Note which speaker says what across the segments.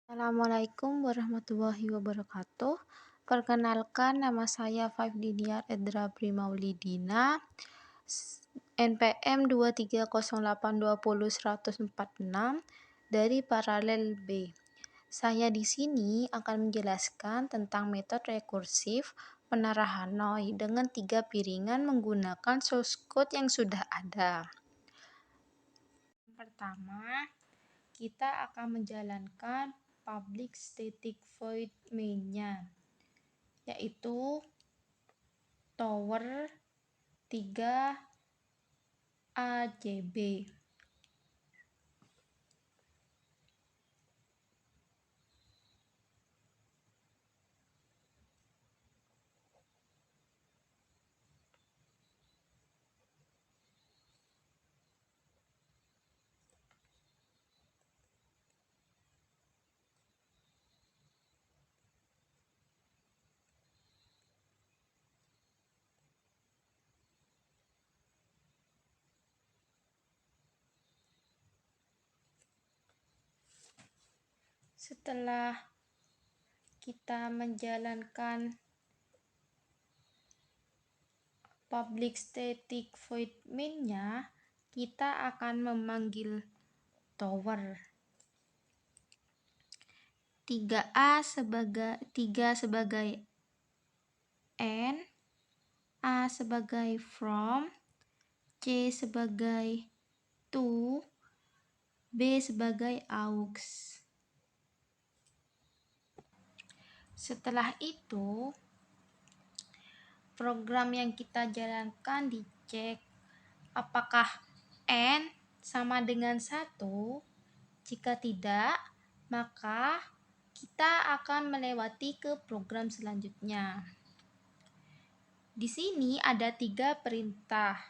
Speaker 1: Assalamualaikum warahmatullahi wabarakatuh. Perkenalkan, nama saya Faidiniar Edra Primaulidina, NPM 230820146 dari Paralel B. Saya di sini akan menjelaskan tentang metode rekursif menara Hanoi dengan 3 piringan menggunakan source code yang sudah ada. Pertama, kita akan menjalankan public static void main-nya, yaitu tower 3 AJB. Setelah kita menjalankan public static void main-nya, kita akan memanggil tower 3 sebagai N, A sebagai from, C sebagai to, B sebagai aux. Setelah itu, program yang kita jalankan dicek apakah N sama dengan 1. Jika tidak, maka kita akan melewati ke program selanjutnya. Di sini ada 3 perintah.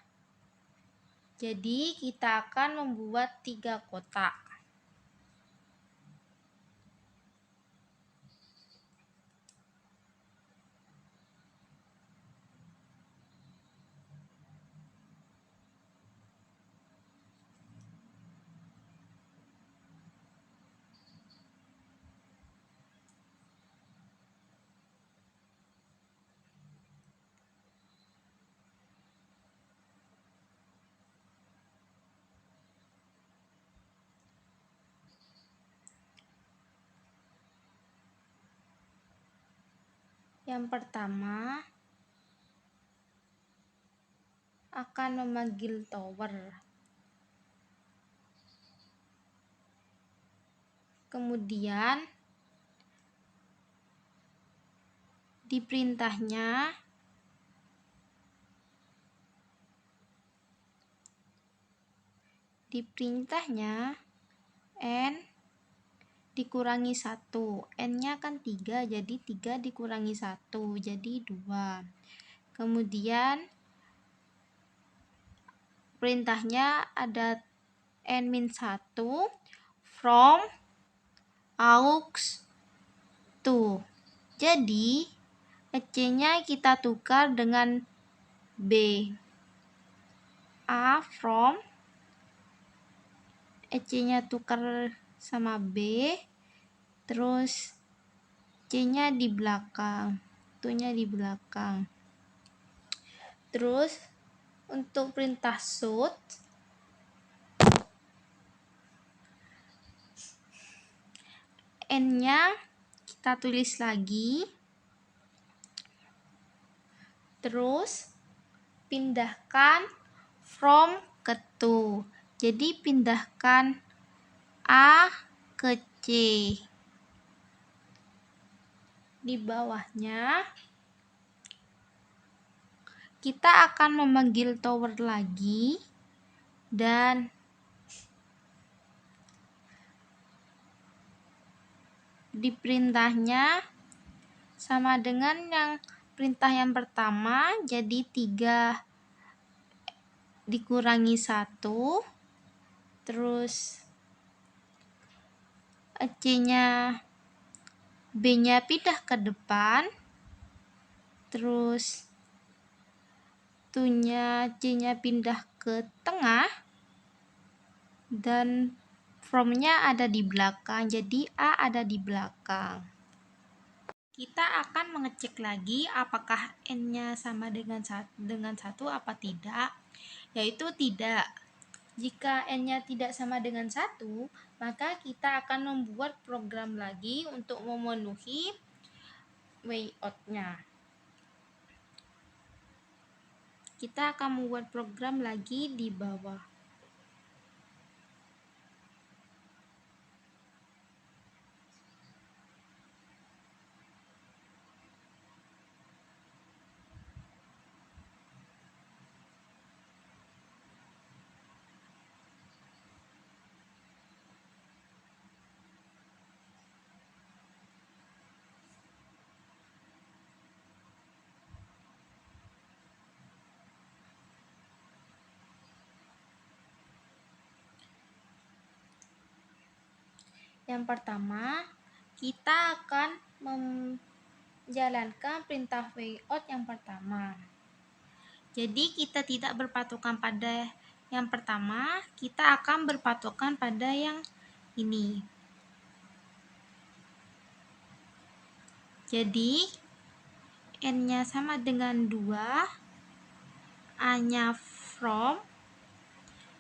Speaker 1: Jadi kita akan membuat 3 kotak. Yang pertama akan memanggil tower. Kemudian di perintahnya N dikurangi 1. N-nya kan 3, jadi 3 dikurangi 1, jadi 2. Kemudian perintahnya ada N-1 from aux to. Jadi EC-nya kita tukar dengan B. A from, EC-nya tukar sama B, terus C-nya di belakang, Tu-nya di belakang. Terus untuk perintah shoot, N-nya kita tulis lagi, terus pindahkan from ke to. Jadi pindahkan A ke C. Di bawahnya kita akan memanggil tower lagi dan di perintahnya sama dengan yang perintah yang pertama, jadi 3 dikurangi 1, terus C-nya B-nya pindah ke depan, terus Tu-nya C-nya pindah ke tengah, dan From-nya ada di belakang, jadi A ada di belakang. Kita akan mengecek lagi apakah N-nya sama dengan 1 apa tidak, yaitu tidak. Jika N-nya tidak sama dengan 1, maka kita akan membuat program lagi untuk memenuhi way out-nya. Kita akan membuat program lagi di bawah. Yang pertama, kita akan menjalankan perintah wayout yang pertama. Jadi kita tidak berpatokan pada yang pertama, kita akan berpatokan pada yang ini. Jadi N-nya sama dengan 2, A-nya from,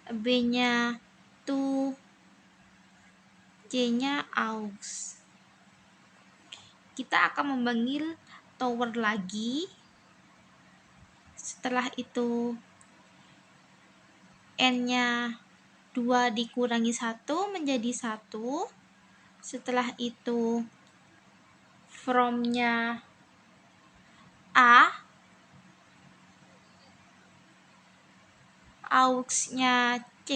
Speaker 1: B-nya to, C-nya aux. Kita akan memanggil tower lagi. Setelah itu N-nya 2 dikurangi 1 menjadi 1. Setelah itu from-nya A, aux-nya C,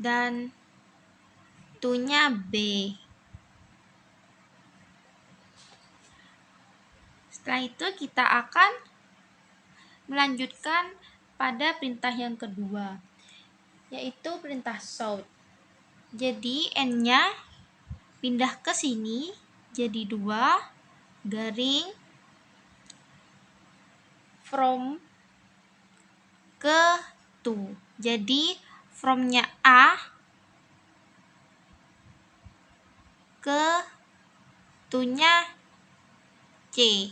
Speaker 1: dan to-nya B. Setelah itu kita akan melanjutkan pada perintah yang kedua, yaitu perintah shout. Jadi N-nya pindah ke sini jadi 2 garing from ke to. Jadi from-nya A ke to-nya C.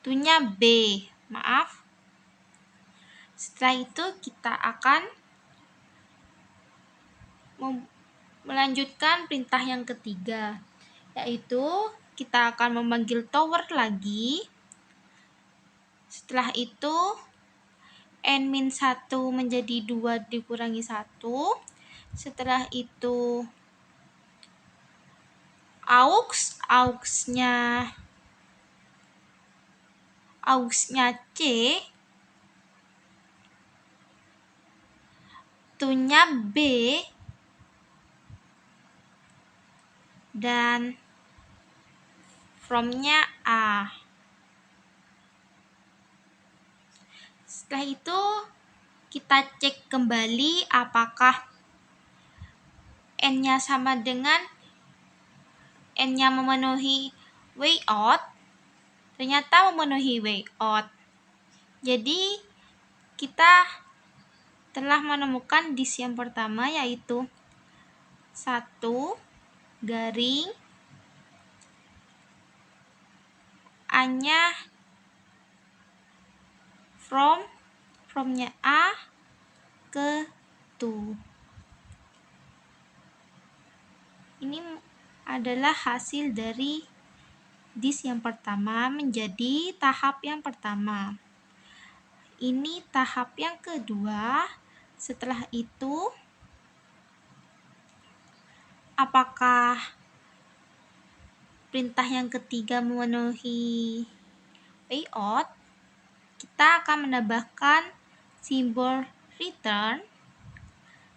Speaker 1: To-nya B, maaf. Setelah itu kita akan melanjutkan perintah yang ketiga, yaitu kita akan memanggil tower lagi. Setelah itu N-1 menjadi 2 dikurangi 1. Setelah itu aux-nya C, to-nya B, dan from-nya A. Setelah itu kita cek kembali apakah N-nya sama dengan N-nya memenuhi way out. Ternyata memenuhi way out. Jadi kita telah menemukan disk yang pertama, yaitu 1 garing A-nya from-nya A ke to. Ini adalah hasil dari disk yang pertama menjadi tahap yang pertama. Ini tahap yang kedua. Setelah itu, apakah perintah yang ketiga memenuhi layout? Kita akan menambahkan simbol return.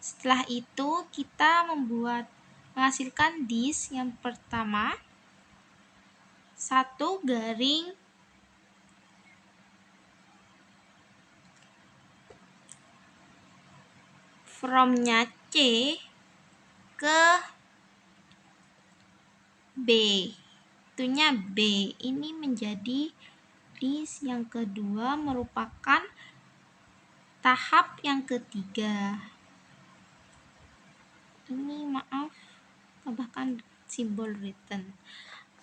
Speaker 1: Setelah itu kita menghasilkan disk yang pertama, 1 garing from-nya C ke B, to-nya B. Ini menjadi Jadi yang kedua merupakan tahap yang ketiga. Ini maaf, tambahkan simbol return.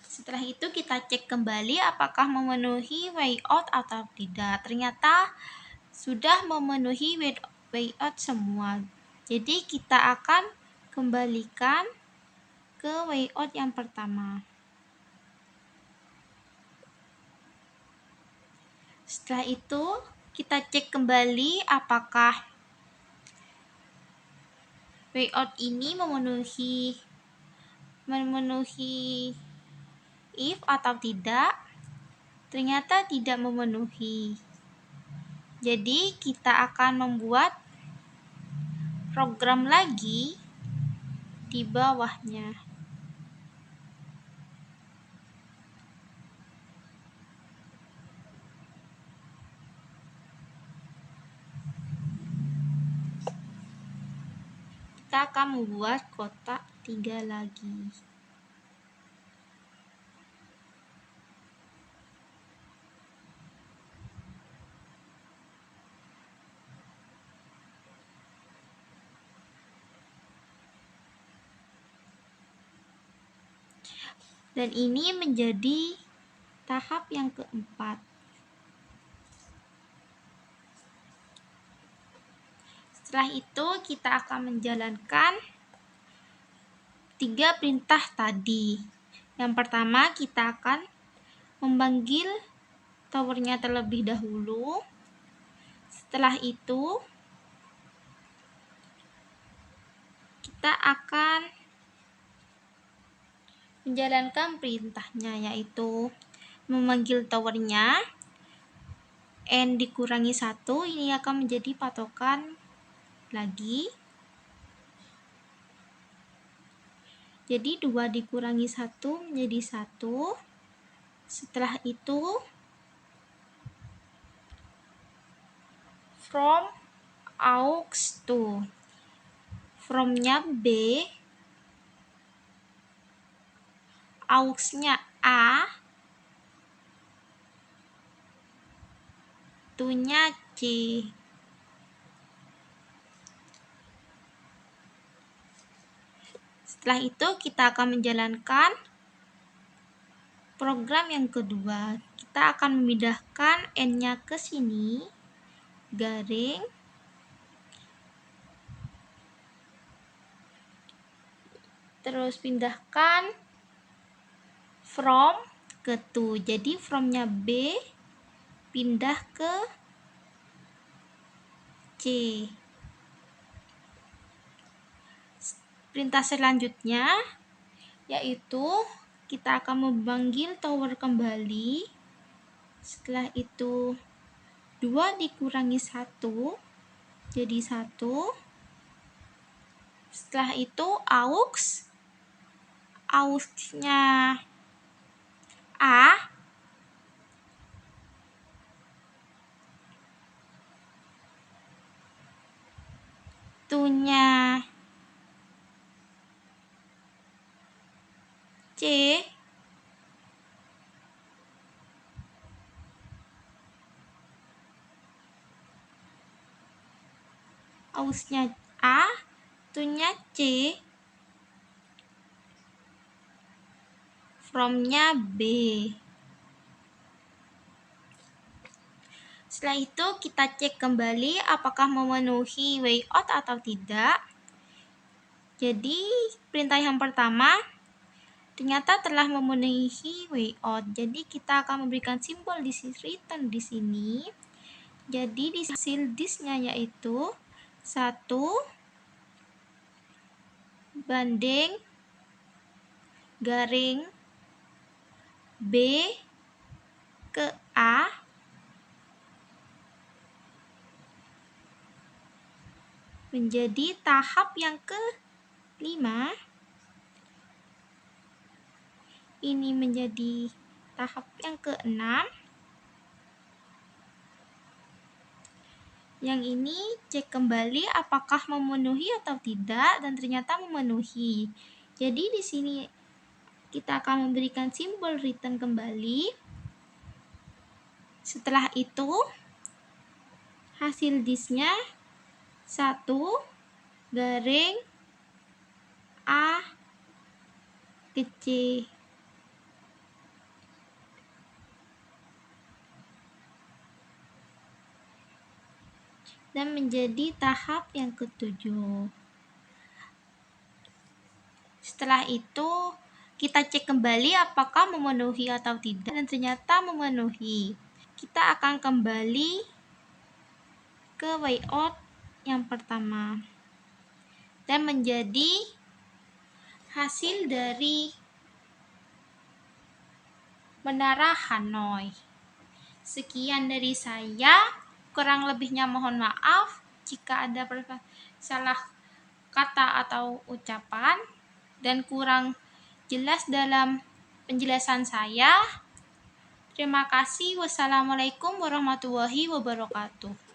Speaker 1: Setelah itu kita cek kembali apakah memenuhi way out atau tidak. Ternyata sudah memenuhi way out semua. Jadi kita akan kembalikan ke way out yang pertama. Setelah itu kita cek kembali apakah way out ini memenuhi if atau tidak. Ternyata tidak memenuhi. Jadi kita akan membuat program lagi di bawahnya. Kita akan membuat kotak 3 lagi. Dan ini menjadi tahap yang keempat. Setelah itu kita akan menjalankan 3 perintah tadi. Yang pertama kita akan memanggil towernya terlebih dahulu. Setelah itu kita akan menjalankan perintahnya, yaitu memanggil towernya n dikurangi 1. Ini akan menjadi patokan lagi. Jadi 2 dikurangi 1 menjadi 1. Setelah itu from aux to, from-nya B, aux-nya A, to-nya C. Setelah itu kita akan menjalankan program yang kedua. Kita akan memindahkan n-nya ke sini, garing, terus pindahkan from ke to. Jadi from-nya B pindah ke C. Perintah selanjutnya yaitu kita akan memanggil tower kembali. Setelah itu 2 dikurangi 1 jadi 1. Setelah itu aux-nya A, to-nya C, aux-nya A, to-nya C, from-nya B. Setelah itu kita cek kembali apakah memenuhi way out atau tidak. Jadi perintah yang pertama ternyata telah memenuhi way out. Jadi kita akan memberikan simbol di return di sini. Jadi di hasil disk-nya yaitu 1 banding garing B ke A menjadi tahap yang ke-5. Ini menjadi tahap yang ke-6. Yang ini cek kembali apakah memenuhi atau tidak, dan ternyata memenuhi. Jadi di sini kita akan memberikan simbol return kembali. Setelah itu, hasil disknya 1 garing A kecil. Dan menjadi tahap yang ketujuh. Setelah itu, kita cek kembali apakah memenuhi atau tidak, dan ternyata memenuhi. Kita akan kembali ke layout yang pertama dan menjadi hasil dari Menara Hanoi. Sekian dari saya, kurang lebihnya mohon maaf jika ada salah kata atau ucapan dan kurang jelas dalam penjelasan saya. Terima kasih. Wassalamualaikum warahmatullahi wabarakatuh.